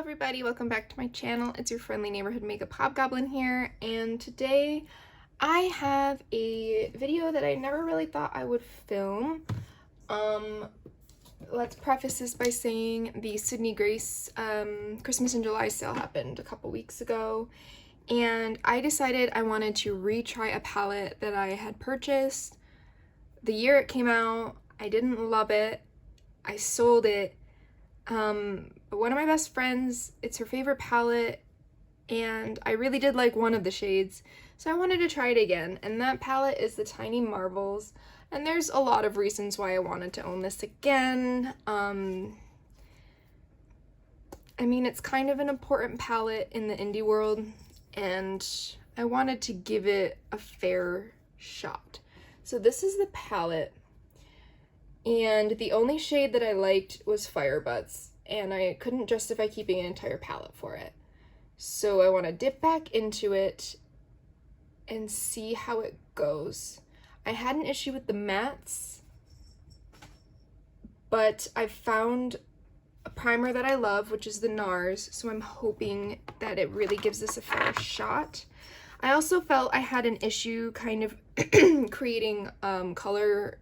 everybody, welcome back to my channel. It's your friendly neighborhood makeup hobgoblin here, and today I have a video that I never really thought I would film. Let's preface this by saying the Sydney Grace Christmas in July sale happened a couple weeks ago, and I decided I wanted to retry a palette that I had purchased the year it came out. I didn't love it. I sold it. But one of my best friends, it's her favorite palette, and I really did like one of the shades, so I wanted to try it again, and that palette is the Tiny Marvels, and there's a lot of reasons why I wanted to own this again. I mean, it's kind of an important palette in the indie world, and I wanted to give it a fair shot. So this is the palette. And the only shade that I liked was Firebutts, and I couldn't justify keeping an entire palette for it. So I want to dip back into it and see how it goes. I had an issue with the mattes, but I found a primer that I love, which is the Nars, so I'm hoping that it really gives this a fair shot. I also felt I had an issue kind of creating color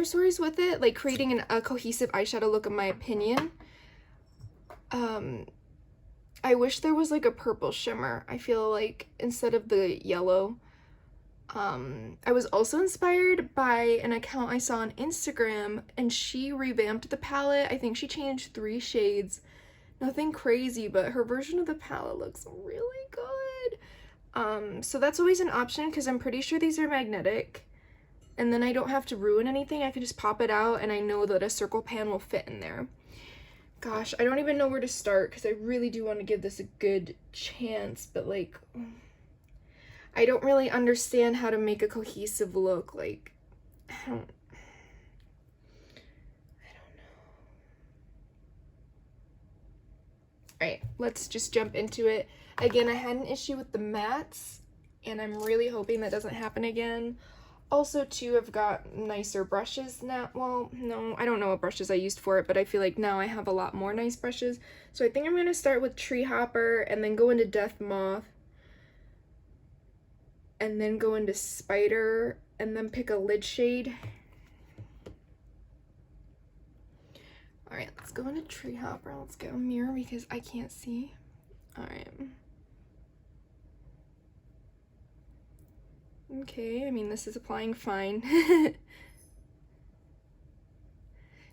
stories with it, like creating a cohesive eyeshadow look, in my opinion. I wish there was like a purple shimmer. I feel like instead of the yellow. I was also inspired by an account I saw on Instagram, and she revamped the palette. I think she changed 3 shades. Nothing crazy, but her version of the palette looks really good. So that's always an option because I'm pretty sure these are magnetic. And then I don't have to ruin anything. I can just pop it out, and I know that a circle pan will fit in there. Gosh, I don't even know where to start because I really do want to give this a good chance, but like, I don't really understand how to make a cohesive look. Like, I don't know. Alright, let's just jump into it. Again, I had an issue with the mattes, and I'm really hoping that doesn't happen again. Also, too, I've got nicer brushes now. Well, no, I don't know what brushes I used for it, but I feel like now I have a lot more nice brushes. So I think I'm going to start with Tree Hopper, and then go into Death Moth, and then go into Spider, and then pick a lid shade. Alright, let's go into Tree Hopper. Let's get a mirror because I can't see. Alright. Okay, I mean, this is applying fine.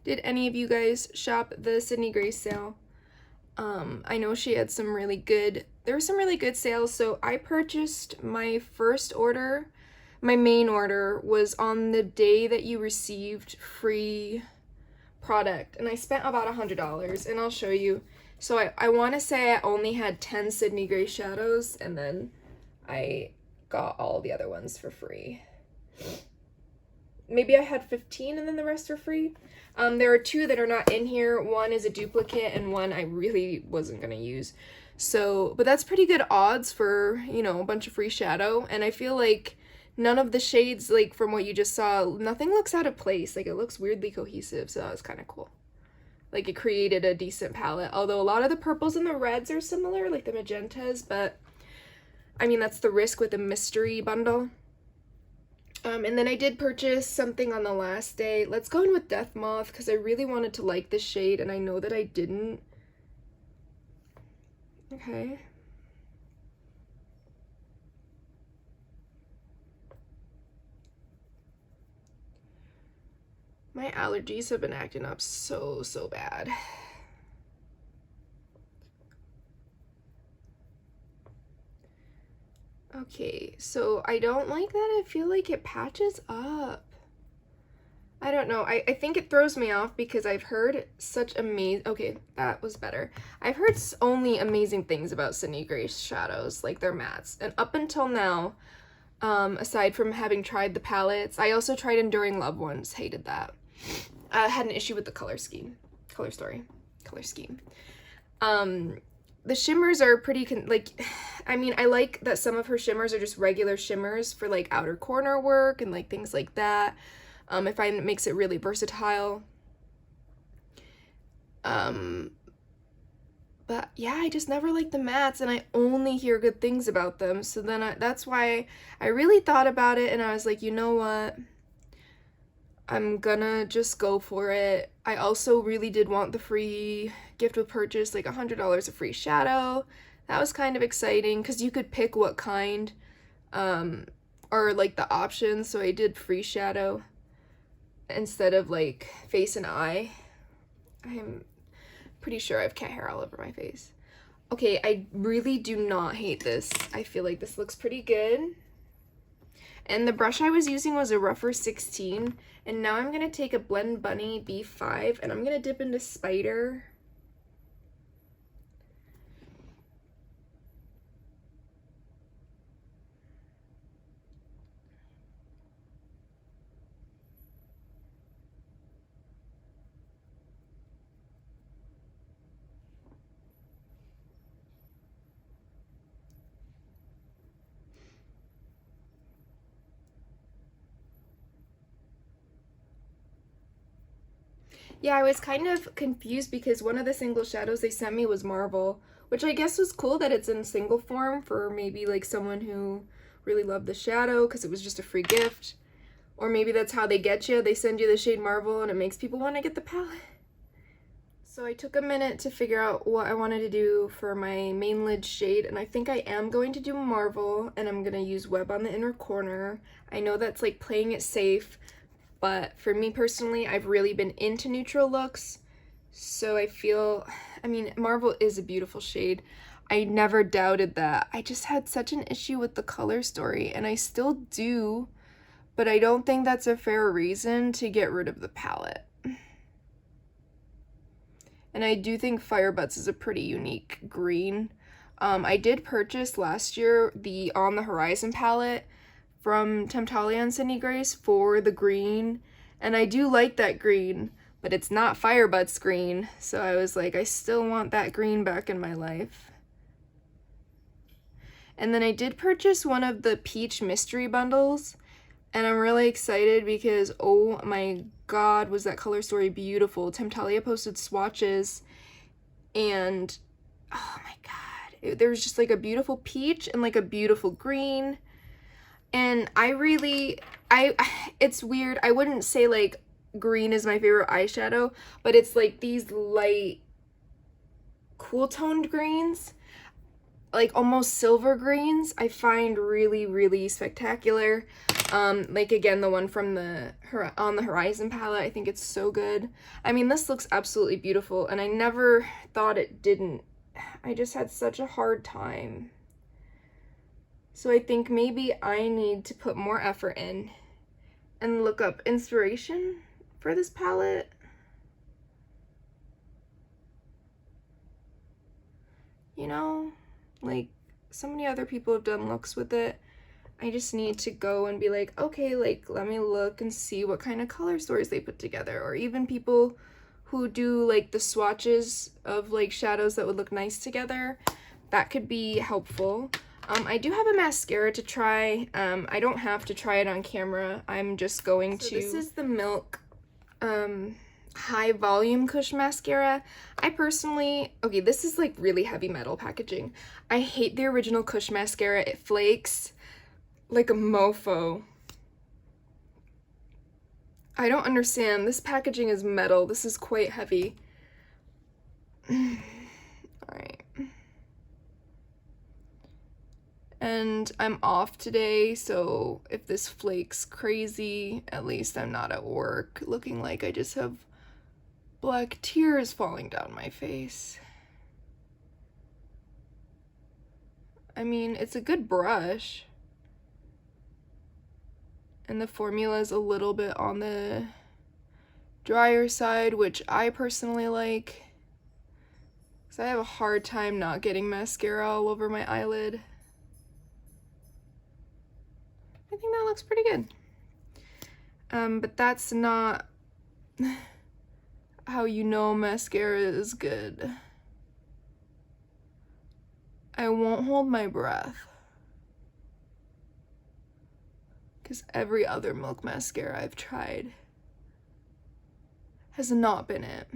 Did any of you guys shop the Sydney Grace sale? I know she had some really good, there were some really good sales, so I purchased my first order. My main order was on the day that you received free product, and I spent about $100, and I'll show you. So I want to say I only had 10 Sydney Grace shadows, and then I got all the other ones for free. Maybe I had 15 and then the rest are free. There are 2 that are not in here. One is a duplicate and one I really wasn't gonna use. So, but that's pretty good odds for, you know, a bunch of free shadow. And I feel like none of the shades, like from what you just saw, nothing looks out of place. Like, it looks weirdly cohesive, so that was kind of cool. Like, it created a decent palette. Although a lot of the purples and the reds are similar, like the magentas, but I mean, that's the risk with a mystery bundle. And then I did purchase something on the last day. Let's go in with Death Moth because I really wanted to like this shade, and I know that I didn't. Okay. My allergies have been acting up so bad. Okay, so I don't like that. I feel like it patches up. I don't know. I think it throws me off because I've heard such amazing... Okay, that was better. I've heard only amazing things about Sydney Grace shadows, like their mattes. And up until now, aside from having tried the palettes, I also tried Enduring Love ones. Hated that. I had an issue with the color scheme. Color scheme. The shimmers are pretty, I mean, I like that some of her shimmers are just regular shimmers for, like, outer corner work and, like, things like that. I find it makes it really versatile. But yeah, I just never liked the mattes, and I only hear good things about them. So then that's why I really thought about it, and I was like, you know what? I'm gonna just go for it. I also really did want the free gift with purchase, like $100 of free shadow. That was kind of exciting because you could pick what kind, or like the options. So I did free shadow instead of like face and eye. I'm pretty sure I have cat hair all over my face. Okay, I really do not hate this. I feel like this looks pretty good. And the brush I was using was a rougher 16. And now I'm going to take a Blend Bunny B5 and I'm going to dip into Spider. Yeah, I was kind of confused because one of the single shadows they sent me was Marvel, which I guess was cool that it's in single form for maybe like someone who really loved the shadow because it was just a free gift. Or maybe that's how they get you. They send you the shade Marvel and it makes people want to get the palette. So I took a minute to figure out what I wanted to do for my main lid shade, and I think I am going to do Marvel, and I'm going to use Web on the inner corner. I know that's like playing it safe, but for me personally, I've really been into neutral looks, so I feel, I mean, Marvel is a beautiful shade. I never doubted that. I just had such an issue with the color story, and I still do, but I don't think that's a fair reason to get rid of the palette. And I do think Firebutts is a pretty unique green. I did purchase last year the On the Horizon palette from Temptalia and Sydney Grace for the green, and I do like that green, but it's not Firebutts green, so I was like, I still want that green back in my life. And then I did purchase one of the Peach mystery bundles, and I'm really excited because, oh my god, was that color story beautiful. Temptalia posted swatches, and oh my god, there was just like a beautiful peach and like a beautiful green. And it's weird, I wouldn't say like green is my favorite eyeshadow, but it's like these light, cool toned greens, like almost silver greens, I find really, really spectacular. Like again, the one from the On the Horizon palette, I think it's so good. I mean, this looks absolutely beautiful, and I never thought it didn't. I just had such a hard time. So I think maybe I need to put more effort in and look up inspiration for this palette. You know, like so many other people have done looks with it. I just need to go and be like, okay, like let me look and see what kind of color stories they put together, or even people who do like the swatches of like shadows that would look nice together. That could be helpful. I do have a mascara to try. I don't have to try it on camera. I'm just going to. This is the Milk High Volume Kush Mascara. I personally, okay, this is like really heavy metal packaging. I hate the original Kush mascara. It flakes like a mofo. I don't understand. This packaging is metal. This is quite heavy. Alright. And I'm off today, so if this flakes crazy, at least I'm not at work looking like I just have black tears falling down my face. I mean, it's a good brush. And the formula is a little bit on the drier side, which I personally like, because I have a hard time not getting mascara all over my eyelid. I think that looks pretty good. But that's not how you know mascara is good. I won't hold my breath, because every other Milk mascara I've tried has not been it.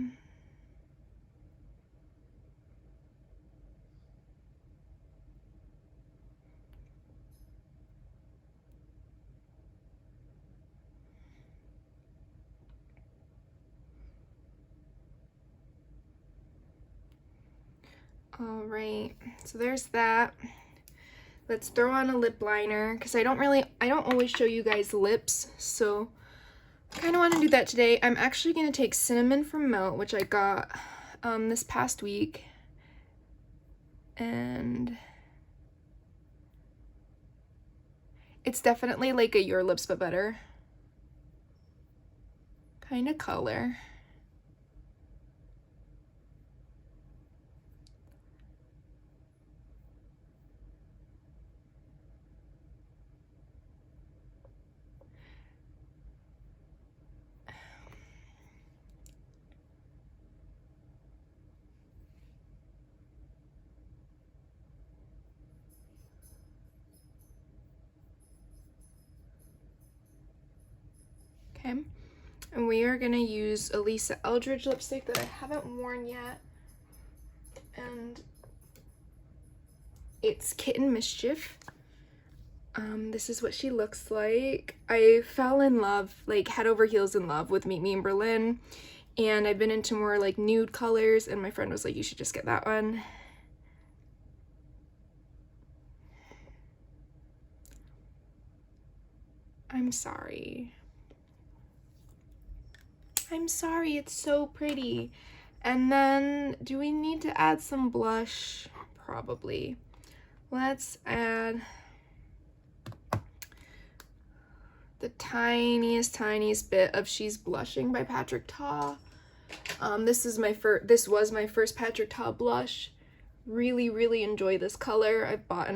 All right, so there's that. Let's throw on a lip liner because I don't always show you guys lips, so I kind of want to do that today. I'm actually going to take Cinnamon from Melt, which I got this past week, and it's definitely like a Your Lips But Better kind of color. Okay, and we are going to use a Lisa Eldridge lipstick that I haven't worn yet, and it's Kitten Mischief. This is what she looks like. I fell in love, like head over heels in love with Meet Me in Berlin, and I've been into more like nude colors, and my friend was like, you should just get that one. I'm sorry, it's so pretty. And then, do we need to add some blush? Probably. Let's add the tiniest bit of She's Blushing by Patrick Ta. This was my first Patrick Ta blush. Really enjoy this color. I've bought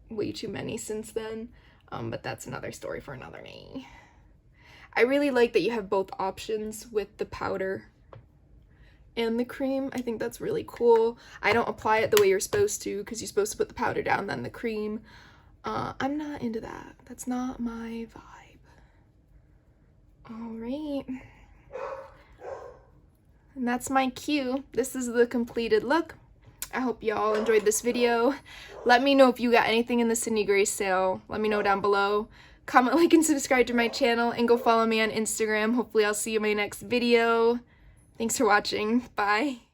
way too many since then, but that's another story for another day. I really like that you have both options with the powder and the cream. I think that's really cool. I don't apply it the way you're supposed to, because you're supposed to put the powder down, then the cream. I'm not into that. That's not my vibe. All right. And that's my cue. This is the completed look. I hope y'all enjoyed this video. Let me know if you got anything in the Sydney Grace sale. Let me know down below. Comment, like, and subscribe to my channel, and go follow me on Instagram. Hopefully I'll see you in my next video. Thanks for watching. Bye.